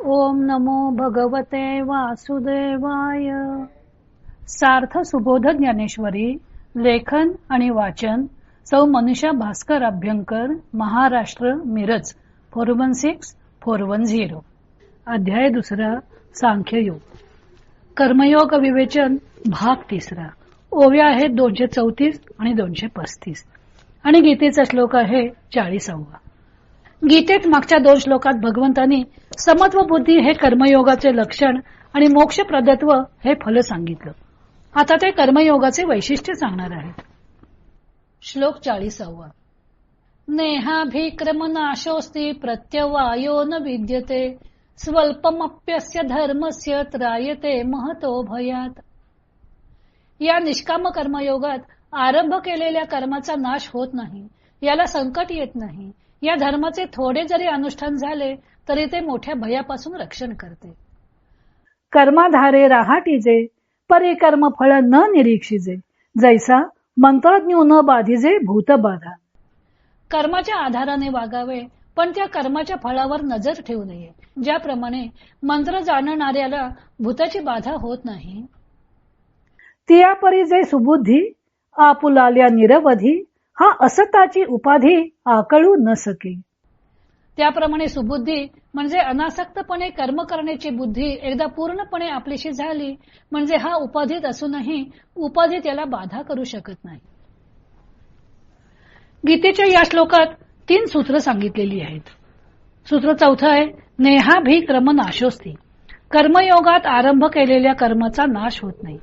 ओम नमो भगवते वासुदेवाय. सार्थ सुबोध ज्ञानेश्वरी. लेखन आणि वाचन सौ मनीषा भास्कर अभ्यंकर, महाराष्ट्र, मिरज 416410. अध्याय 2. सांख्ययोग. कर्मयोग विवेचन भाग 3. ओव्या आहेत 234 आणि 235 आणि गीतेचा श्लोक आहे 40वा. गीतेत मागच्या 2 श्लोकात भगवंतांनी समत्व बुद्धी हे कर्मयोगाचे लक्षण आणि मोक्षप्रदत्व हे फल सांगितलं. आता ते कर्मयोगाचे वैशिष्ट्य सांगणार आहेत. श्लोक 40वा. नेहाभिक्रम नाशोस्ति प्रत्यवायो न विद्यते स्वल्पमप्यस्य धर्मस्य त्रायते महतो भयात. या निष्काम कर्मयोगात आरंभ केलेल्या कर्माचा नाश होत नाही, याला संकट येत नाही. या धर्माचे थोडे जरी अनुष्ठान झाले तरी ते मोठ्या भयापासून रक्षण करते. कर्माधारे राहाटीजे परिकर्म फळ न निरीक्षिजे जैसा मंत्रज्ञ न बाधिजे भूत बाधा. कर्माच्या आधाराने वागावे पण त्या कर्माच्या फळावर नजर ठेवू नये. ज्याप्रमाणे मंत्र जाणणाऱ्याला भूताची बाधा होत नाही, तियापरी जे सुबुद्धी आपुलाल्या निरवधी हा असताची उपाधी आकळू न सके. त्याप्रमाणे सुबुद्धी म्हणजे अनासक्तपणे कर्म करण्याची बुद्धी एकदा पूर्णपणे आपलीशी झाली म्हणजे हा उपाधीत असूनही उपाधी त्याला बाधा करू शकत नाही. गीतेच्या या श्लोकात 3 सूत्र सांगितलेली आहेत. सूत्र 4 आहे नेहाभिक्रम नाशोस्ति. कर्मयोगात आरंभ केलेल्या कर्माचा नाश होत नाही.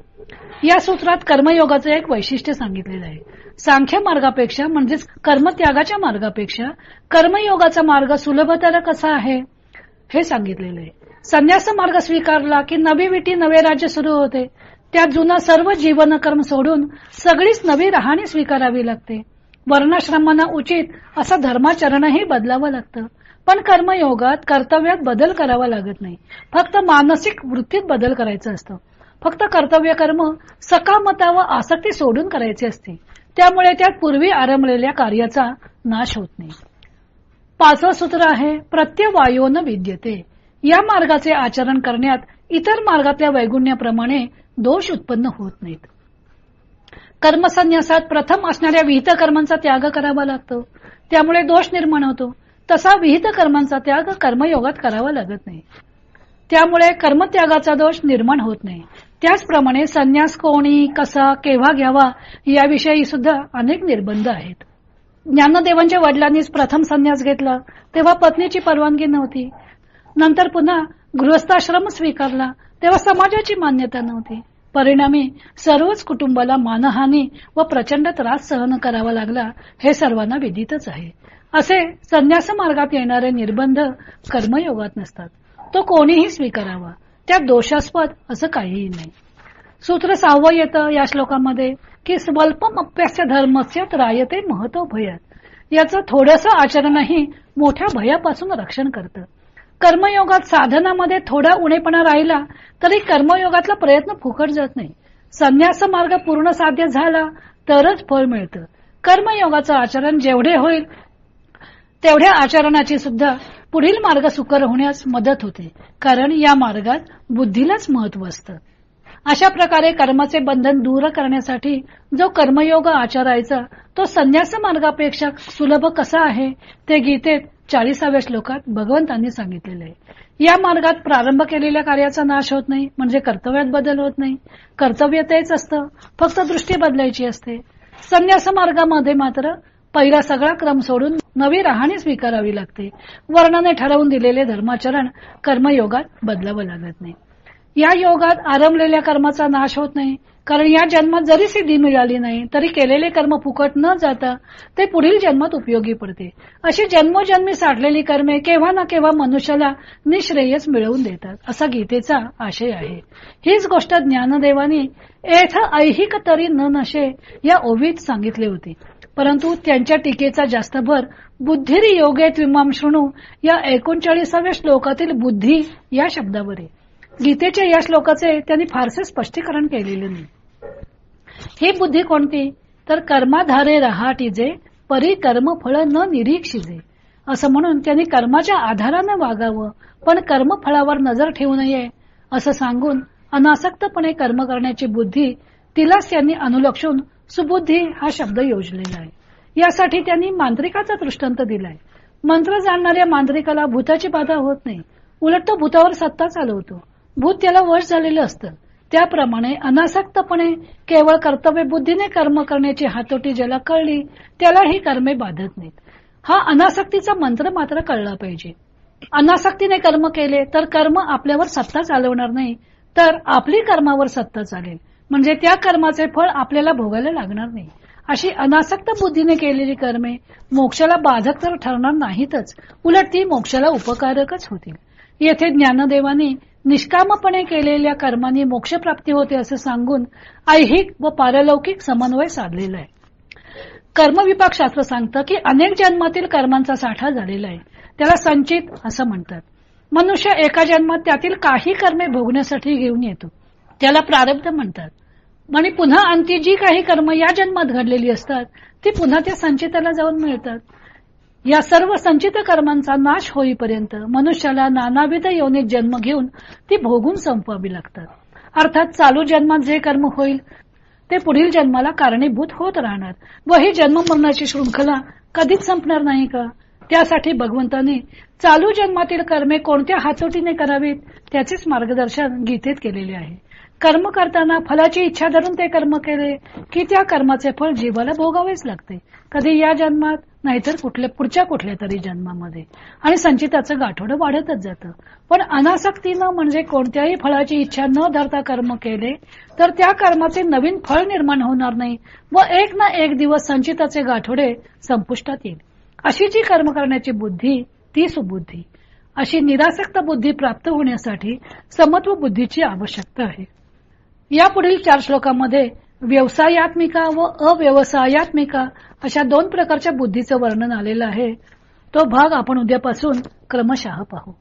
या सूत्रात कर्मयोगाचं एक वैशिष्ट्य सांगितलेलं आहे. सांख्य मार्गापेक्षा म्हणजेच कर्मत्यागाच्या मार्गापेक्षा कर्मयोगाचा मार्ग सुलभतर कसा आहे हे सांगितलेलं आहे. संन्यास मार्ग स्वीकारला की नवी विटी नवे राज्य सुरू होते. त्यात जुना सर्व जीवन कर्म सोडून सगळीच नवी राहणी स्वीकारावी लागते. वर्णाश्रमांना उचित असा धर्माचरणही बदलावं लागतं. पण कर्मयोगात कर्तव्यात बदल करावा लागत नाही, फक्त मानसिक वृत्तीत बदल करायचा असतो. फक्त कर्तव्य कर्म सकामता व आसक्ती सोडून करायचे असते. त्यामुळे त्यात पूर्वी आरंभलेल्या कार्याचा नाश होत नाही. 5वं सूत्र आहे प्रत्यवायोन विद्यते. या मार्गाचे आचरण करण्यात इतर मार्गातल्या वैगुण्याप्रमाणे दोष उत्पन्न होत नाहीत. कर्मसन्यासात प्रथम असणाऱ्या विहित कर्मांचा त्याग करावा लागतो, त्यामुळे दोष निर्माण होतो. तसा विहित कर्मांचा त्याग कर्मयोगात करावा लागत नाही, त्यामुळे कर्मत्यागाचा दोष निर्माण होत नाही. त्याचप्रमाणे संन्यास कोणी कसा केव्हा घ्यावा याविषयी सुद्धा अनेक निर्बंध आहेत. ज्ञानदेवांच्या वडिलांनीच प्रथम संन्यास घेतला तेव्हा पत्नीची परवानगी नव्हती. नंतर पुन्हा गृहस्थाश्रम स्वीकारला तेव्हा समाजाची मान्यता नव्हती. परिणामी सर्वच कुटुंबाला मानहानी व प्रचंड त्रास सहन करावा लागला हे सर्वांना विदितच आहे. असे संन्यास मार्गात येणारे निर्बंध कर्मयोगात नसतात. तो कोणीही स्वीकारावा, त्यात दोषास्पद असं काहीही नाही. सूत्र 6वं येतं या श्लोकामध्ये की स्वल्पमप्यस्य धर्मस्य त्रायते महतो भयात. याचं थोडंसं आचरणही मोठ्या भयापासून रक्षण करतं. कर्मयोगात साधनामध्ये थोडा उणेपणा राहिला तरी कर्मयोगातला प्रयत्न फुकट जात नाही. संन्यास मार्ग पूर्ण साध्य झाला तरच फळ मिळतं. कर्मयोगाचं आचरण जेवढे होईल तेवढ्या आचरणाची सुद्धा पुढील मार्ग सुकर होण्यास मदत होते, कारण या मार्गात बुद्धीलाच महत्व असतं. अशा प्रकारे कर्माचे बंधन दूर करण्यासाठी जो कर्मयोग आचरायचा तो संन्यास मार्गापेक्षा सुलभ कसा आहे ते गीतेत 40व्या श्लोकात भगवंतांनी सांगितलेले आहे. या मार्गात प्रारंभ केलेल्या कार्याचा नाश होत नाही, म्हणजे कर्तव्यात बदल होत नाही. कर्तव्य तेच असतं, फक्त दृष्टी बदलायची असते. संन्यास मार्गामध्ये मात्र पहिला सगळा क्रम सोडून नवी राहणी स्वीकारावी लागते. वर्णाने ठरवून दिलेले धर्माचरण कर्मयोगात बदलावं लागत नाही. या योगात आरंभलेल्या कर्माचा नाश होत नाही, कारण या जन्मात जरी सिद्धी मिळाली नाही तरी केलेले कर्म फुकट न जाता ते पुढील जन्मात उपयोगी पडते. अशी जन्मोजन्मी साठलेली कर्मे केव्हा ना केव्हा मनुष्याला निश्रेयस मिळवून देतात, असा गीतेचा आशय आहे. हीच गोष्ट ज्ञानदेवानी एथ ऐहिक तरी न नशे या ओवीत सांगितले होते. परंतु त्यांच्या टीकेचा जास्त भर बुद्धिर योगे त्विमाम शृणु या 39व्या श्लोकातील बुद्धी या शब्दावर आहे. गीतेच्या या श्लोकाचे त्यांनी फारसे स्पष्टीकरण केलेले नाही. ही बुद्धी कोणती तर कर्माधारे रहाटीजे परिकर्म फळ न निरीक्षिजे. असं म्हणून त्यांनी कर्माच्या आधाराने वागावं, पण कर्मफळावर नजर ठेवू नये असं सांगून अनासक्तपणे कर्म करण्याची बुद्धी तिलाच त्यांनी अनुलक्षून सुबुद्धी हा शब्द योजलेला आहे. यासाठी त्यांनी मांत्रिकाचा दृष्टांत दिलाय. मंत्र जाणणाऱ्या मांत्रिकाला भूताची बाधा होत नाही, उलट तो भूतावर सत्ता चालवतो. भूत त्याला वश झालेलं असतं. त्याप्रमाणे अनासक्तपणे केवळ कर्तव्य बुद्धीने कर्म करण्याची हातोटी ज्याला कळली त्याला ही कर्मे बाधत नाहीत. हा अनासक्तीचा मंत्र मात्र कळला पाहिजे. अनासक्तीने कर्म केले तर कर्म आपल्यावर सत्ता चालवणार नाही, तर आपली कर्मावर सत्ता चालेल. म्हणजे त्या कर्माचे फळ आपल्याला भोगायला लागणार नाही. अशी अनासक्त बुद्धीने केलेली कर्मे मोक्षाला बाधक तर ठरणार नाहीतच, उलट ती मोक्षाला उपकारकच होतील. येथे ज्ञानदेवाने निष्कामपणे केलेल्या कर्मांनी मोक्षप्राप्ती होते असं सांगून ऐहिक व पारलौकिक समन्वय साधलेला आहे. कर्मविपाक शास्त्र सांगतं की अनेक जन्मातील कर्मांचा साठा झालेला आहे, त्याला संचित असं म्हणतात. मनुष्य एका जन्मात त्यातील काही कर्मे भोगण्यासाठी घेऊन येतो, त्याला प्रारब्ध म्हणतात. आणि पुन्हा अंती जी काही कर्म या जन्मात घडलेली असतात ती पुन्हा त्या संचिताला जाऊन मिळतात. या सर्व संचित कर्मांचा नाश होईपर्यंत मनुष्याला नानाविध योनीत जन्म घेऊन ती भोगून संपवावी लागतात. अर्थात चालू जन्मात जे कर्म होईल ते पुढील जन्माला कारणीभूत होत राहणार व ही जन्म मरणाची शृंखला कधीच संपणार नाही का? त्यासाठी भगवंताने चालू जन्मातील कर्मे कोणत्या हातोटीने करावीत त्याचेच मार्गदर्शन गीतेत केलेले आहे. कर्म करताना फलाची इच्छा धरून ते कर्म केले की त्या कर्माचे फळ जीवाला भोगावेच लागते, कधी या जन्मात नाहीतर पुढच्या कुठल्या तरी जन्मामध्ये, आणि संचिताचं गाठोडं वाढतच जातं. पण अनासक्तीनं म्हणजे कोणत्याही फळाची इच्छा न धरता कर्म केले तर त्या कर्माचे नवीन फळ निर्माण होणार नाही व एक ना एक दिवस संचिताचे गाठोडे संपुष्टात येईल. अशी जी कर्म करण्याची बुद्धी ती सुबुद्धी. अशी निरासक्त बुद्धी प्राप्त होण्यासाठी समत्व बुद्धीची आवश्यकता आहे. या पुढील 4 श्लोकामध्ये व्यवसायात्मिका व अव्यवसायात्मिका अशा 2 प्रकारच्या बुद्धीचं वर्णन आलेलं आहे. तो भाग आपण उद्यापासून क्रमशः पाहू.